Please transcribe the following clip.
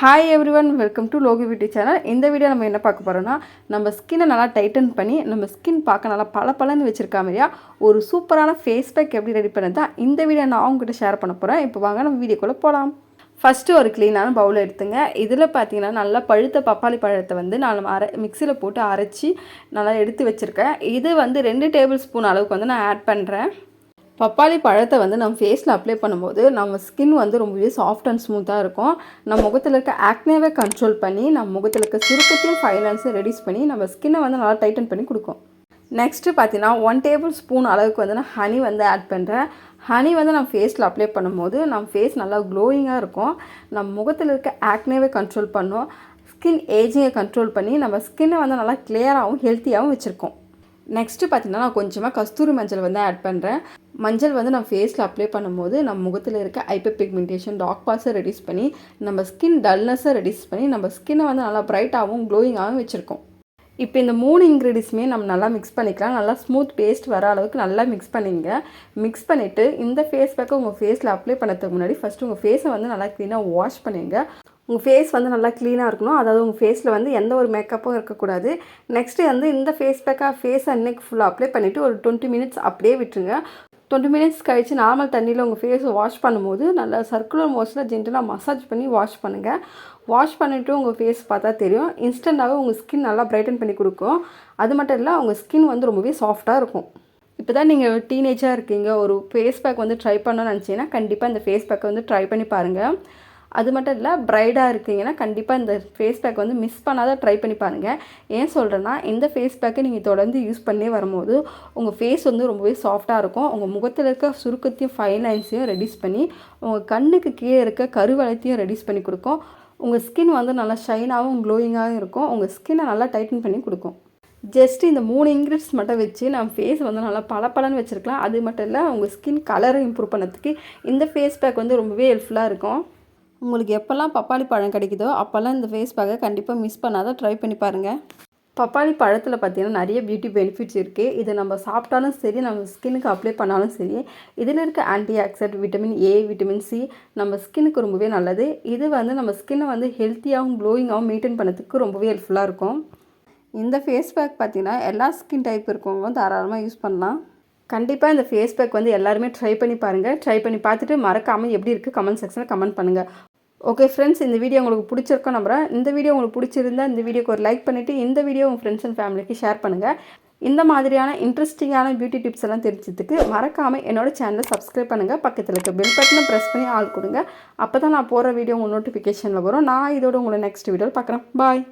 Hi everyone, welcome to Logi beauty channel. இந்த video நம்ம என்ன பார்க்க போகிறோம்னா, நம்ம ஸ்கின்னை நல்லா டைட்டன் பண்ணி நம்ம ஸ்கின் பார்க்க நல்லா பளபளன்னு வச்சுருக்கா மாதிரியா ஒரு சூப்பரான ஃபேஸ் பேக் எப்படி ரெடி பண்ணது தான் இந்த வீடியோ நான் அவங்ககிட்ட ஷேர் பண்ண போகிறேன். இப்போ வாங்க நம்ம வீடியோக்குள்ளே போகலாம். ஃபஸ்ட்டு ஒரு க்ளீனான பவுல் எடுத்துங்க. இதில் பார்த்தீங்கன்னா நல்லா பழுத்த பப்பாளி பழத்தை வந்து நான் மிக்சியில் போட்டு அரைச்சி நல்லா எடுத்து வச்சுருக்கேன். இது வந்து 2 டேபிள் ஸ்பூன் அளவுக்கு வந்து நான் ஆட் பண்ணுறேன். பப்பாளி பழத்தை வந்து நம்ம ஃபேஸில் அப்ளை பண்ணும்போது நம்ம ஸ்கின் வந்து ரொம்பவே சாஃப்ட் அண்ட் ஸ்மூத்தாக இருக்கும். நம்ம முகத்தில் இருக்க ஆக்னேவை கண்ட்ரோல் பண்ணி நம்ம முகத்தில் இருக்க சுருக்கத்தையும் ஃபைனல்ஸையும் ரெடியூஸ் பண்ணி நம்ம ஸ்கின்னை வந்து நல்லா டைட்டன் பண்ணி கொடுக்கும். நெக்ஸ்ட்டு பார்த்தீங்கன்னா 1 டேபிள் ஸ்பூன் அளவுக்கு வந்து நான் ஹனி வந்து ஆட் பண்ணுறேன். ஹனி வந்து நம்ம ஃபேஸில் அப்ளை பண்ணும்போது நம்ம ஃபேஸ் நல்லா க்ளோயிங்காக இருக்கும். நம்ம முகத்தில் இருக்க ஆக்னேவை கண்ட்ரோல் பண்ணும். ஸ்கின் ஏஜிங்கை கண்ட்ரோல் பண்ணி நம்ம ஸ்கின்னை வந்து நல்லா கிளியராகவும் ஹெல்த்தியாகவும் வச்சுருக்கோம். நெக்ஸ்ட்டு பார்த்தீங்கன்னா நான் கொஞ்சமாக கஸ்தூரி மஞ்சள் வந்து ஆட் பண்ணுறேன். மஞ்சள் வந்து நம்ம ஃபேஸில் அப்ளை பண்ணும்போது நம்ம முகத்தில் இருக்க ஹைப்பர் பிக்மெண்டேஷன் டார்க் ஸ்பாட்ஸை ரெடியூஸ் பண்ணி நம்ம ஸ்கின் டல்னஸை ரெடியூஸ் பண்ணி நம்ம ஸ்கின்னை வந்து நல்லா பிரைட்டாகவும் க்ளோயிங்காகவும் வச்சுருக்கோம். இப்போ இந்த 3 இன்க்ரீடியன்ஸுமே நம்ம நல்லா மிக்ஸ் பண்ணிக்கலாம். நல்லா ஸ்மூத் பேஸ்ட் வர அளவுக்கு நல்லா மிக்ஸ் பண்ணிங்க. மிக்ஸ் பண்ணிவிட்டு இந்த ஃபேஸ் பேக்கை உங்கள் ஃபேஸில் அப்ளை பண்ணுறதுக்கு முன்னாடி ஃபஸ்ட்டு உங்கள் ஃபேஸை வந்து நல்லா க்ளீனாக வாஷ் பண்ணிங்க. உங்கள் ஃபேஸ் வந்து நல்லா க்ளீனாக இருக்கணும். அதாவது உங்கள் ஃபேஸில் வந்து எந்த ஒரு மேக்கப்பும் இருக்கக்கூடாது. நெக்ஸ்ட்டு வந்து இந்த ஃபேஸ் பேக்காக ஃபேஸ் அன்னைக்கு ஃபுல்லாக அப்ளை பண்ணிவிட்டு ஒரு 20 மினிட்ஸ் அப்படியே விட்டுருங்க. 20 மினிட்ஸ் கழித்து நார்மல் தண்ணியில் உங்கள் ஃபேஸை வாஷ் பண்ணும்போது நல்லா சர்க்குலர் மோஷனில் ஜென்டலாக மசாஜ் பண்ணி வாஷ் பண்ணுங்கள். வாஷ் பண்ணிவிட்டு உங்கள் ஃபேஸ் பார்த்தா தெரியும், இன்ஸ்டண்ட்டாகவே உங்கள் ஸ்கின் நல்லா பிரைட்டன் பண்ணி கொடுக்கும். அது மட்டும் இல்லை, உங்கள் ஸ்கின் வந்து ரொம்பவே சாஃப்டாக இருக்கும். இப்போ தான் நீங்கள் டீனேஜாக இருக்கீங்க, ஒரு ஃபேஸ் பேக் வந்து ட்ரை பண்ணணும்னு நினச்சிங்கன்னா கண்டிப்பாக இந்த ஃபேஸ் பேக்கை வந்து ட்ரை பண்ணி பாருங்கள். அது மட்டும் இல்லை, ப்ரைடாக இருக்கீங்கன்னா கண்டிப்பாக இந்த ஃபேஸ் பேக் வந்து மிஸ் பண்ணாத ட்ரை பண்ணி பாருங்கள். ஏன் சொல்கிறேன்னா, இந்த ஃபேஸ் பேக்கை நீங்கள் தொடர்ந்து யூஸ் பண்ணி வரும்போது உங்கள் ஃபேஸ் வந்து ரொம்பவே சாஃப்டாக இருக்கும். உங்கள் முகத்தில் இருக்க சுருக்கத்தையும் ஃபைன் லைன்ஸையும் ரெடியூஸ் பண்ணி உங்கள் கண்ணுக்கு கீழே இருக்க கருவளையத்தையும் ரெடியூஸ் பண்ணி கொடுக்கும். உங்கள் ஸ்கின் வந்து நல்லா ஷைனாகவும் க்ளோயிங்காகவும் இருக்கும். உங்கள் ஸ்கின்னை நல்லா டைட்டன் பண்ணி கொடுக்கும். ஜஸ்ட் இந்த 3 இன்க்ரீடியன்ஸ் மட்டும் வச்சு நம்ம ஃபேஸ் வந்து நல்லா பளபளன்னு வச்சுருக்கலாம். அது மட்டும் இல்லை, உங்கள் ஸ்கின் கலரை இம்ப்ரூவ் பண்ணுறதுக்கு இந்த ஃபேஸ் பேக் வந்து ரொம்பவே ஹெல்ப்ஃபுல்லாக இருக்கும். உங்களுக்கு எப்போல்லாம் பப்பாளி பழம் கிடைக்குதோ அப்போல்லாம் இந்த ஃபேஸ் பேக்கை கண்டிப்பாக மிஸ் பண்ணாத ட்ரை பண்ணி பாருங்கள். பப்பாளி பழத்தில் பார்த்திங்கன்னா நிறைய பியூட்டி பெனிஃபிட்ஸ் இருக்குது. இதை நம்ம சாப்பிட்டாலும் சரி, நம்ம ஸ்கின்னுக்கு அப்ளை பண்ணாலும் சரி, இதில் இருக்க anti accident vitamin A, vitamin C நம்ம ஸ்கின்னுக்கு ரொம்பவே நல்லது. இது வந்து நம்ம ஸ்கின்னை வந்து ஹெல்த்தியாகவும் க்ளோயிங்காகவும் மெயின்டைன் பண்ணுறதுக்கு ரொம்பவே ஹெல்ப்ஃபுல்லாக இருக்கும். இந்த ஃபேஸ் பேக் பார்த்திங்கன்னா எல்லா ஸ்கின் டைப் இருக்கவங்களும் தாராளமாக யூஸ் பண்ணலாம். கண்டிப்பாக இந்த ஃபேஸ் பேக் வந்து எல்லாருமே ட்ரை பண்ணி பாருங்கள். ட்ரை பண்ணி பார்த்துட்டு மறக்காமல் எப்படி இருக்குது கமெண்ட் செக்ஷனில் கமெண்ட் பண்ணுங்கள். ஓகே ஃப்ரெண்ட்ஸ், இந்த வீடியோ உங்களுக்கு பிடிச்சிருக்கோம் நம்புறேன். இந்த வீடியோ உங்களுக்கு பிடிச்சிருந்தா இந்த வீடியோக்கு ஒரு லைக் பண்ணிவிட்டு இந்த வீடியோ உங்கள் ஃப்ரெண்ட்ஸ் அண்ட் ஃபேமிலிக்கு ஷேர் பண்ணுங்கள். இந்த மாதிரியான இன்ட்ரெஸ்டிங்கான பியூட்டி டிப்ஸ் எல்லாம் தெரிஞ்சதுக்கு மறக்காமல் என்னோடய சேனலை சப்ஸ்கிரைப் பண்ணுங்கள். பக்கத்தில் இருக்க பெல் பட்டனை ப்ரெஸ் பண்ணி ஆள் கொடுங்க. அப்போ தான் நான் போகிற வீடியோ உங்கள் நோட்டிஃபிகேஷனில் வரும். நான் இதோட உங்களை நெக்ஸ்ட் வீடியோவில் பார்க்குறேன். பாய்.